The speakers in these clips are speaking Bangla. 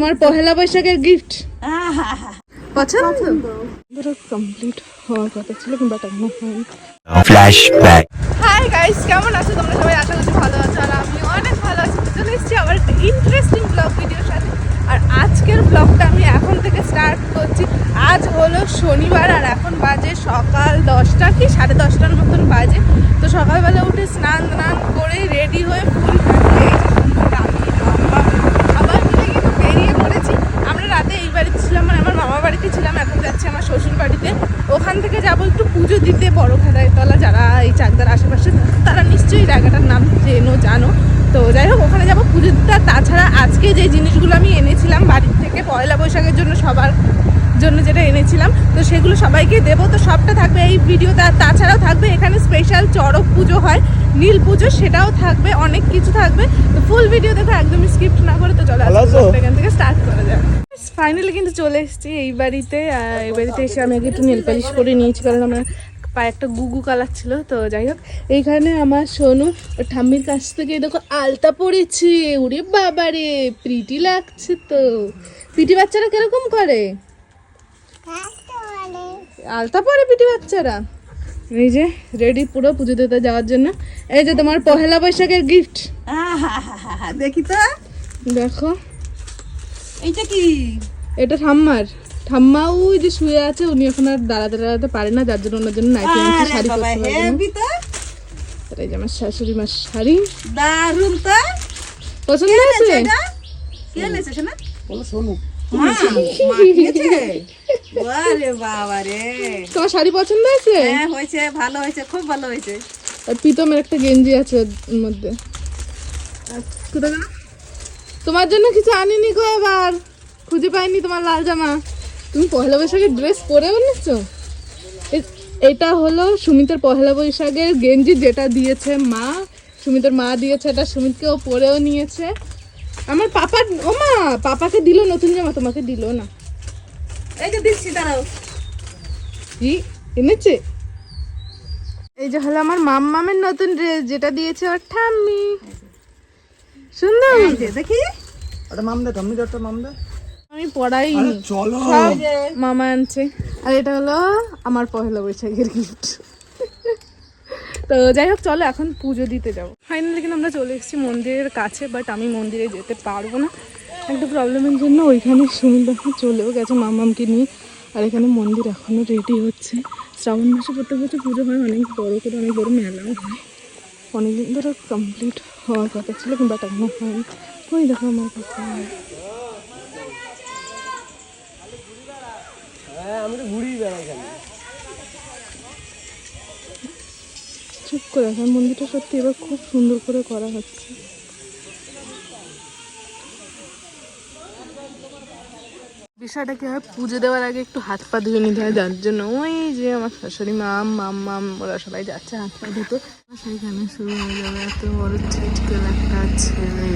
তোমার পহেলা বৈশাখের গিফট পছন্দ? পুরো কমপ্লিট হওয়ার কথা ছিল কিন্তু এখনো হয়নি। ফ্ল্যাশব্যাক। হাই গাইস, কেমন আছো তোমরা সবাই? আশা করছি ভালো আছো, আর আমি অনেক ভালো আছি। চলে এসেছি আবার একটা ইন্টারেস্টিং ব্লগ ভিডিওর সাথে। আর আজকের ব্লগটা আমি এখন থেকে স্টার্ট করছি। আজ হলো শনিবার আর এখন বাজে সকাল 10টা কি 10:30টার মতন বাজে। তো সকালবেলা উঠে স্নান করে রেডি হয়ে ফুল কাটিয়ে আবার মিলে কিন্তু বেরিয়ে পড়েছি। আমরা রাতে এই বাড়িতে ছিলাম, মানে আমার মামার বাড়িতে ছিলাম, এখন যাচ্ছি আমার শ্বশুর বাড়িতে। ওখান থেকে যাবো একটু পুজো দিতে বড় খেদাইতলা। যারা এই চাকদার আশেপাশে তারা নিশ্চয়ই জায়গাটার নাম জানো। তো যাই হোক, ওখানে যাবো পুজো দিতে। আর তাছাড়া আজকে যে জিনিসগুলো আমি এনেছিলাম বাড়ির থেকে পয়লা বৈশাখের জন্য, সবার জন্য যেটা এনেছিলাম, তো সেগুলো সবাইকে দেবো। তো সবটা থাকবে এই ভিডিওতে। আর তাছাড়াও থাকবে এখানে স্পেশাল চড়ক পুজো হয়, নীল পুজো, সেটাও থাকবে, অনেক কিছু থাকবে। তো ফুল ভিডিও দেখো, একদমই স্কিপ না করে। তো চলো এখান থেকে স্টার্ট করা যাক। ফাইনালি কিন্তু চলে এসেছি এই বাড়িতে। এই বাড়িতে এসে আমি আগে একটু নেল পালিশ করে নিয়েছি, কারণ আমার পায়ে একটা গুগু কালার ছিল। তো যাই হোক, এইখানে আমার সোনু ঠাম্মির কাছ থেকে দেখো আলতা পরেছে। উরে বাবারে, প্রিটি লাগছে তো। পিটি বাচ্চারা কিরকম করে? আলতা পরে পিটি বাচ্চারা। এই যে রেডি পুরো পুজো দিতে যাওয়ার জন্য। এই যে তোমার পহেলা বৈশাখের গিফট। দেখি তো, দেখো এইটা কি? এটা ঠাম্মা ওই যে শুয়ে আছে, উনি এখন আর দাঁড়াতে পারে না, যার জন্য ওনার জন্য নাইটি আনছি, শাড়ি পরতে পারবে না। এই যে আমার শাশুড়ি মার শাড়ি, দারুন তো। পছন্দ হয়েছে? কে এনেছে শোনা? বলো শোনো। তোমার শাড়ি পছন্দ হয়েছে? হ্যাঁ হয়েছে, ভালো হয়েছে, খুব ভালো হয়েছে। আর প্রীতমের একটা গেঞ্জি আছে ওর মধ্যে। তোমার জন্য কিছু আনিনি গো, এবার খুঁজে পাইনি তোমার লাল জামা। তুমি পহেলা বৈশাখের ড্রেস পরেও নিচ্ছো? এটা হলো সুমিতের পহেলা বৈশাখের গেঞ্জি, যেটা দিয়েছে মা। সুমিতের মা দিয়েছে এটা, সুমিতকেও পরেও নিয়েছে। আমার পাপার, ও মা, পাপাকে দিল নতুন জামা, তোমাকে দিল না। এই যে দিচ্ছি, দাঁড়াও। কি এনেছে? এই যে হলো আমার মাম্মামের নতুন ড্রেস, যেটা দিয়েছে ওর ঠাম্মি। সুন্দর দেখি, একটা মাম দে, ঠাম্মি একটা মাম দে। আমি পড়াইনি, চলো। সব মামা আনছে। আর এটা হলো আমার পহেলা বৈশাখের গিফট। তো যাই হোক, চলো এখন পুজো দিতে যাবো। ফাইনালি কিন্তু আমরা চলে এসেছি মন্দিরের কাছে, বাট আমি মন্দিরে যেতে পারবো না একটা প্রবলেমের জন্য। ওইখানে সুমিত এখন চলেও গেছে মামামকে নিয়ে। আর এখানে মন্দির এখনও রেডি হচ্ছে। শ্রাবণ মাসে প্রত্যেক বছর পুজো হয়, অনেক বড় করে, অনেক বড় মেলাও হয়। অনেকদিন ধরে কমপ্লিট হওয়ার কথা ছিল কিন্তু এখনো হয়নি। ওই দেখো আমার কথা, আমি তো ঘুরি বেড়াই খালি। চুপ করে। এখন মন্দিরটা সত্যি এবার খুব সুন্দর করে করা হচ্ছে। বিষয়টা কি হয়, পুজো দেওয়ার আগে একটু হাত পা ধুয়ে নিতে হয়, যার জন্য ওই যে আমার শাশুড়ি মাম ওরা সবাই যাচ্ছে হাত পা ধুতে। সেইখানে শুরু হয়ে যাবে এত বড় ছিটকেল একটা ছেলে।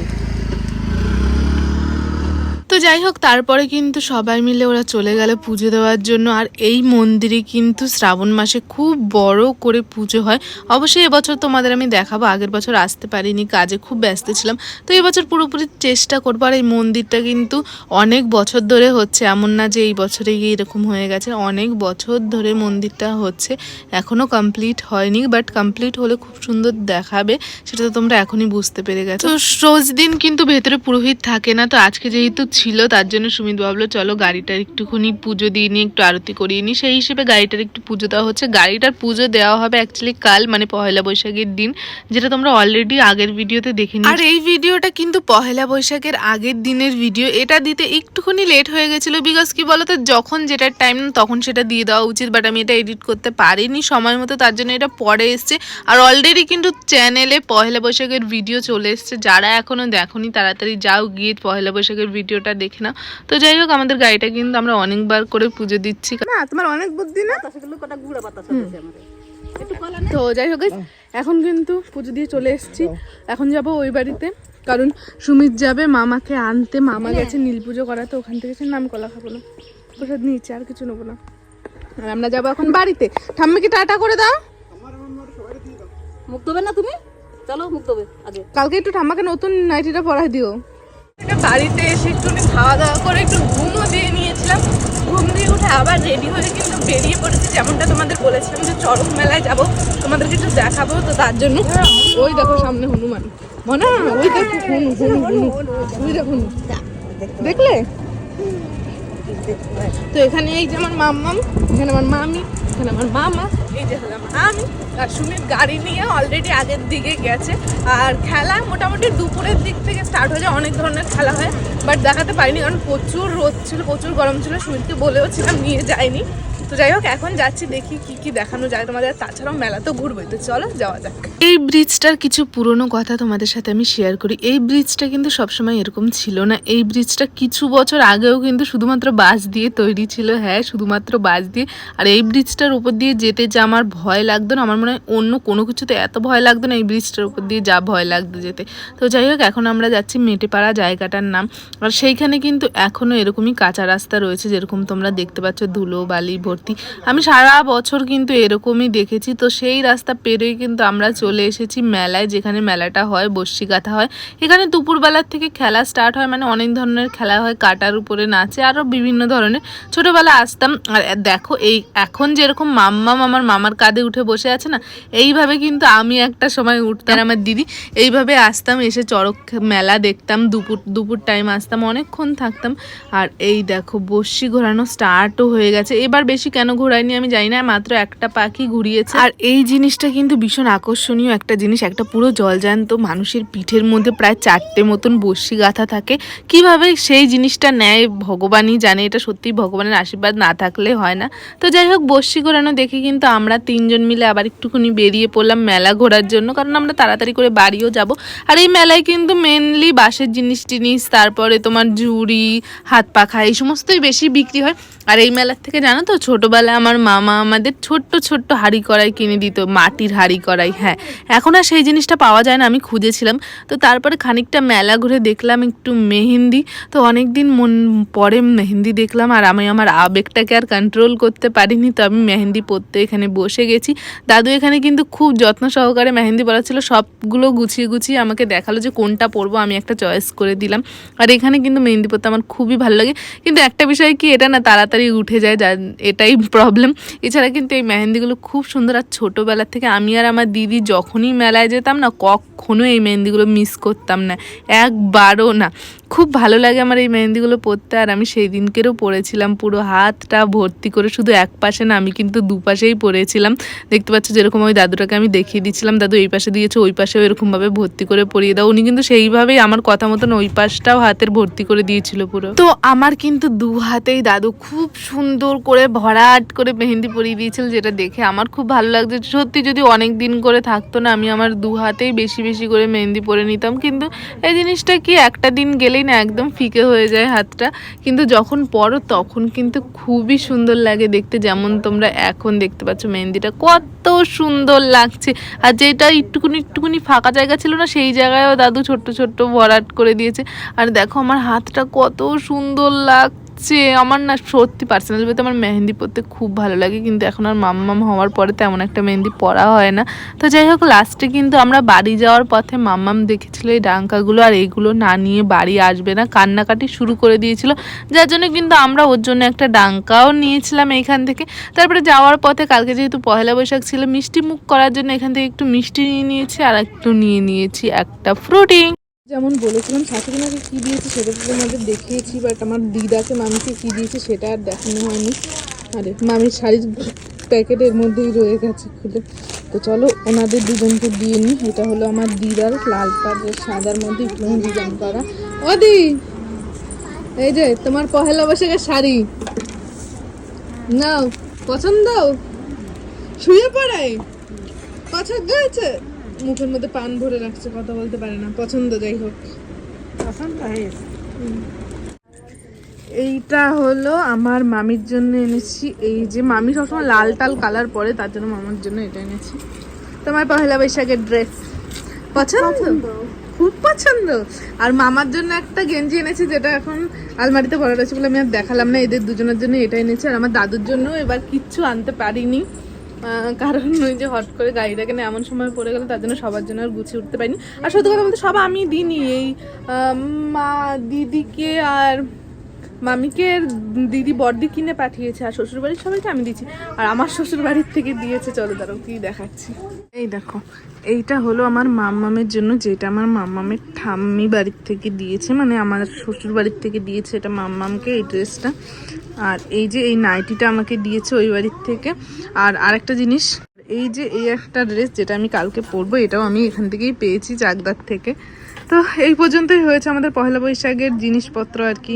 তো যাই হোক, তারপরে কিন্তু সবাই মিলে ওরা চলে গেল পুজো দেওয়ার জন্য। আর এই মন্দিরে কিন্তু শ্রাবণ মাসে খুব বড় করে পুজো হয়। অবশ্যই এবছর তোমাদের আমি দেখাবো, আগের বছর আসতে পারিনি, কাজে খুব ব্যস্ত ছিলাম। তো এবছর পুরোপুরি চেষ্টা করবো। আর এই মন্দিরটা কিন্তু অনেক বছর ধরে হচ্ছে, এমন না যে এই বছরে গিয়ে এরকম হয়ে গেছে, অনেক বছর ধরে মন্দিরটা হচ্ছে, এখনও কমপ্লিট হয়নি। বাট কমপ্লিট হলে খুব সুন্দর দেখাবে, সেটা তো তোমরা এখনই বুঝতে পেরে গেছো। তো রোজ দিন কিন্তু ভেতরে পুরোহিত থাকে না, তো আজকে যেহেতু ছিল, তার জন্য সুমিত ভাবলো চলো গাড়িটার একটুখানি পুজো দিয়ে নিই, একটু আরতি করিয়ে নিই। সেই হিসেবে গাড়িটার একটু পুজো দেওয়া হচ্ছে। গাড়িটার পুজো দেওয়া হবে অ্যাকচুয়ালি কাল, মানে পহেলা বৈশাখের দিন, যেটা তোমরা অলরেডি আগের ভিডিওতে দেখে নিয়েছো। আর এই ভিডিওটা কিন্তু পহেলা বৈশাখের আগের দিনের ভিডিও। এটা দিতে একটুখানি লেট হয়ে গেছিলো, বিকজ কি বলতো, যখন যেটার টাইম তখন সেটা দিয়ে দেওয়া উচিত, বাট আমি এটা এডিট করতে পারিনি সময় মতো, তার জন্য এটা পরে এসছে। আর অলরেডি কিন্তু চ্যানেলে পহেলা বৈশাখের ভিডিও চলে এসছে, যারা এখনো দেখোনি তাড়াতাড়ি যাও, গিয়ে পহেলা বৈশাখের ভিডিওটা দেখে নাও। তো যাই হোক, আমাদের গাড়িটা কিন্তু আমরা অনেকবার করে পুজো দিচ্ছি না, তোমার অনেক বুদ্ধি না। তো যাই হোক, এখন কিন্তু পুজো দিয়ে চলে এসেছি। এখন যাব ওই বাড়িতে, কারণ সুমিত যাবে মামাকে আনতে। মামা গেছে নীল পুজো করাতে, ওখান থেকে সে নাম কলা খাবো না, প্রসাদ নিয়েছি, আর কিছু নেবো না। আর আমরা যাবো এখন বাড়িতে। ঠাম্মিকে টাটা করে দাও। মুখ দেবে না তুমি? চলো মুখ দেবে আগে। কালকে একটু ঠাম্মাকে নতুন নাইটিটা পরাই দিও। বাড়িতে এসে একটুখানি খাওয়া দাওয়া করে একটু ঘুমও দিয়ে নিয়েছিলাম। ঘুম দিয়ে উঠে আবার রেডি হয়ে কিন্তু বেরিয়ে পড়েছি, যেমনটা তোমাদের বলেছিলাম যে চড়ক মেলায় যাব, তোমাদেরকে একটু দেখাবো। তো তার জন্য ওই দেখো সামনে হনুমান, মনে ওই দেখো ওই দেখো দেখলে তো। এখানে এই যে আমার মাম্মাম, এখানে আমার মামি, এখানে আমার মামা, এই যে হলাম আমি। আর সুমিত গাড়ি নিয়ে অলরেডি আগের দিকে গেছে। আর খেলা মোটামুটি দুপুরের দিক থেকে স্টার্ট হয়ে যায়, অনেক ধরনের খেলা হয়, বাট দেখাতে পারিনি কারণ প্রচুর রোদ ছিল, প্রচুর গরম ছিল। সুমিতকে বলেও ছিলাম, নিয়ে যায়নি। তো যাই হোক, এখন যাচ্ছি, দেখি কি কি দেখানো যায় তোমাদের। তাছাড়াও মেলা তো ঘুরবোই, তো চলো যাওয়া যাক। এই ব্রিজটার কিছু পুরনো কথা তোমাদের সাথে আমি শেয়ার করি। এই ব্রিজটা কিন্তু সবসময় এরকম ছিল না। এই ব্রিজটা কিছু বছর আগেও কিন্তু শুধুমাত্র বাঁশ দিয়ে তৈরি ছিল, হ্যাঁ শুধুমাত্র বাঁশ দিয়ে। আর এই ব্রিজটার উপর দিয়ে যেতে যা আমার ভয় লাগতো না, আমার মনে হয় অন্য কোনো কিছুতে এত ভয় লাগতো না, এই ব্রিজটার উপর দিয়ে যা ভয় লাগতো যেতে। তো যাই হোক, এখন আমরা যাচ্ছি মেটেপাড়া জায়গাটার নাম। আর সেইখানে কিন্তু এখনও এরকমই কাঁচা রাস্তা রয়েছে, যেরকম তোমরা দেখতে পাচ্ছ, ধুলো বালি ভর্তি। আমি সারা বছর কিন্তু এরকমই দেখেছি। তো সেই রাস্তা পেরোই কিন্তু আমরা চলে এসেছি মেলায়, যেখানে মেলাটা হয়, বস্যি গাথা হয়। এখানে দুপুরবেলার থেকে খেলা স্টার্ট হয়, মানে অনেক ধরনের খেলা হয়, কাটার উপরে নাচে, আরও বিভিন্ন ধরনের। ছোটোবেলা আসতাম, আর দেখো এই এখন যেরকম মাম্মাম আমার মামার কাঁধে উঠে বসে আছে না, এইভাবে কিন্তু আমি একটা সময় উঠতাম, আমার দিদি এইভাবে আসতাম, এসে চড়ক মেলা দেখতাম। দুপুর টাইম আসতাম, অনেকক্ষণ থাকতাম। আর এই দেখো বস্যি ঘোরানো স্টার্টও হয়ে গেছে। এবার বেশি কেন ঘোরায়নি আমি জানি না, মাত্র একটা পাখি ঘুরিয়েছে। আর এই জিনিসটা কিন্তু ভীষণ আকর্ষণীয় একটা জিনিস, একটা পুরো জলজ্যান্ত মানুষের পিঠের মধ্যে প্রায় 4টে মতন বস্যি গাঁথা থাকে। কিভাবে সেই জিনিসটা নেয় ভগবানই জানে, এটা সত্যি ভগবানের আশীর্বাদ না থাকলে হয় না। তো যাই হোক, বস্যি ঘোরানো দেখে কিন্তু আমরা 3জন মিলে আবার একটুখানি বেরিয়ে পড়লাম মেলা ঘোরার জন্য, কারণ আমরা তাড়াতাড়ি করে বাড়িও যাব। আর এই মেলায় কিন্তু মেনলি বাঁশের জিনিস, তারপরে তোমার ঝুড়ি, হাত পাখা, এই সমস্তই বেশি বিক্রি হয়। আর এই মেলার থেকে জানো তো, ছোটোবেলায় আমার মামা আমাদের ছোট্ট হাঁড়ি কড়াই কিনে দিত, মাটির হাঁড়ি কড়াই। হ্যাঁ, এখন আর সেই জিনিসটা পাওয়া যায় না, আমি খুঁজেছিলাম। তো তারপরে খানিকটা মেলা ঘুরে দেখলাম একটু মেহেন্দি। তো অনেক দিন মন পরে মেহেন্দি দেখলাম, আর আমি আমার আবেগটাকে আর কন্ট্রোল করতে পারিনি। তো আমি মেহেন্দি পরতে এখানে বসে গেছি। দাদু এখানে কিন্তু খুব যত্ন সহকারে মেহেন্দি পরা ছিল, সবগুলো গুছিয়ে আমাকে দেখালো যে কোনটা পরবো, আমি একটা চয়েস করে দিলাম। আর এখানে কিন্তু মেহেন্দি পরতে আমার খুবই ভালো লাগে, কিন্তু একটা বিষয় কি, এটা না তাড়াতাড়ি উঠে যায়, এটাই প্রবলেম। এছাড়া কিন্তু এই মেহেন্দিগুলো খুব সুন্দর। আর ছোটোবেলা থেকে আমি আর আমার দিদি যখনই মেলায় যেতাম না, কখনো এই মেহেন্দিগুলো মিস করতাম না, একবারও না। খুব ভালো লাগে আমার এই মেহেন্দিগুলো পরতে। আর আমি সেই দিনকেরও পরেছিলাম, পুরো হাতটা ভর্তি করে, শুধু এক পাশে না, আমি কিন্তু দুপাশেই পরেছিলাম। দেখতে পাচ্ছ, যেরকম ওই দাদুটাকে আমি দেখিয়ে দিচ্ছিলাম, দাদু এই পাশে দিয়েছে, ওই পাশেও এরকমভাবে ভর্তি করে পরিয়ে দাও। উনি কিন্তু সেইভাবেই আমার কথা মতন ওই পাশটাও হাতের ভর্তি করে দিয়েছিল পুরো। তো আমার কিন্তু দু হাতেই দাদু খুব সুন্দর করে ভরাট করে মেহেন্দি পরিয়ে দিয়েছিল, যেটা দেখে আমার খুব ভালো লাগছে। সত্যি যদি অনেক দিন করে থাকতো না, আমি আমার দু হাতেই বেশি করে মেহেন্দি পরে নিতাম। কিন্তু এই জিনিসটা কি, একটা দিন গেলেই না একদম ফিকে হয়ে যায় হাতটা, কিন্তু যখন পরো তখন কিন্তু খুবই সুন্দর লাগে দেখতে। যেমন তোমরা এখন দেখতে পাচ্ছ মেহেন্দিটা কত সুন্দর লাগছে। আর যেটা একটুকুনি ফাঁকা জায়গা ছিল না, সেই জায়গায়ও দাদু ছোট্ট ভরাট করে দিয়েছে। আর দেখো আমার হাতটা কত সুন্দর লাগছে। আমার না সত্যি পার্সোনাল বলতে আমার মেহেন্দি পরতে খুব ভালো লাগে, কিন্তু এখন আর মাম্মাম হওয়ার পরে তেমন একটা মেহেন্দি পরা হয় না। তো যাই হোক, লাস্টে কিন্তু আমরা বাড়ি যাওয়ার পথে মাম্মাম দেখেছিল এই ডাঙ্কাগুলো, আর এইগুলো না নিয়ে বাড়ি আসবে না, কান্নাকাটি শুরু করে দিয়েছিল, যার জন্য কিন্তু আমরা ওর জন্য একটা ডাঙ্কাও নিয়েছিলাম এইখান থেকে। তারপরে যাওয়ার পথে, কালকে যেহেতু পয়লা বৈশাখ ছিল, মিষ্টি মুখ করার জন্য এখান থেকে একটু মিষ্টি নিয়ে নিয়েছি, আর একটু নিয়েছি একটা ফ্রুটি। যেমন বলেছিলাম শাশুড়ি মাকে কী দিয়েছে সেটা তো তোমাদের দেখিয়েছি, বাট আমার দিদাকে মামিকে কী দিয়েছে সেটা আর দেখানো হয়নি। আরে মামির শাড়ির প্যাকেটের মধ্যেই রয়ে গেছে খুলে। তো চলো ওনাদের দুজনকে দিয়ে নিই। এটা হলো আমার দিদার লাল পাড়ের সাদার মধ্যে একটু ডিজাইন করা। ওদি, এই যে তোমার পহেলা বৈশাখের শাড়ি নাও, পছন্দ? শুয়ে পড়ে পছন্দ হয়েছে? মুখের মধ্যে পান ভরে রাখছে, কথা বলতে পারে না। পছন্দ? যাই হোক, পছন্দ হয়েছে। এইটা হলো আমার মামির জন্য এনেছি। এই যে মামি সবসময় লাল টাল কালার পরে, তার জন্য মামার জন্য এটা এনেছি। তোমার পহেলা বৈশাখের ড্রেস পছন্দ? খুব পছন্দ। আর মামার জন্য একটা গেঞ্জি এনেছি, যেটা এখন আলমারিতে ভরা রয়েছে বলে আমি আর দেখালাম না। এদের দুজনের জন্য এটা এনেছি। আর আমার দাদুর জন্য এবার কিচ্ছু আনতে পারিনি, কারণ ওই যে হট করে গাড়িটাকে না এমন সময় পড়ে গেল, তার জন্য সবার জন্য আর গুছিয়ে উঠতে পারিনি। আর সত্যি কথা বলতে সব আমি দিইনি, এই মা দিদিকে আর মামিকে দিদি বড়দি কিনে পাঠিয়েছে, আর শ্বশুরবাড়ির সবাইকে আমি দিচ্ছি, আর আমার শ্বশুরবাড়ির থেকে দিয়েছে। চলো দাঁড়াও কি দেখাচ্ছি। এই দেখো, এইটা হলো আমার মাম্মামের জন্য, যেটা আমার মাম্মামের ঠাম্মি বাড়ির থেকে দিয়েছে, মানে আমার শ্বশুর বাড়ির থেকে দিয়েছে এটা মাম্মামকে, এই ড্রেসটা। আর এই যে এই নাইটিটা আমাকে দিয়েছে ওই বাড়ির থেকে। আর আরেকটা জিনিস, এই যে এই একটা ড্রেস যেটা আমি কালকে পরবো, এটাও আমি এখান থেকেই পেয়েছি চাকদার থেকে। তো এই পর্যন্তই হয়েছে আমাদের পয়লা বৈশাখের জিনিসপত্র আর কি।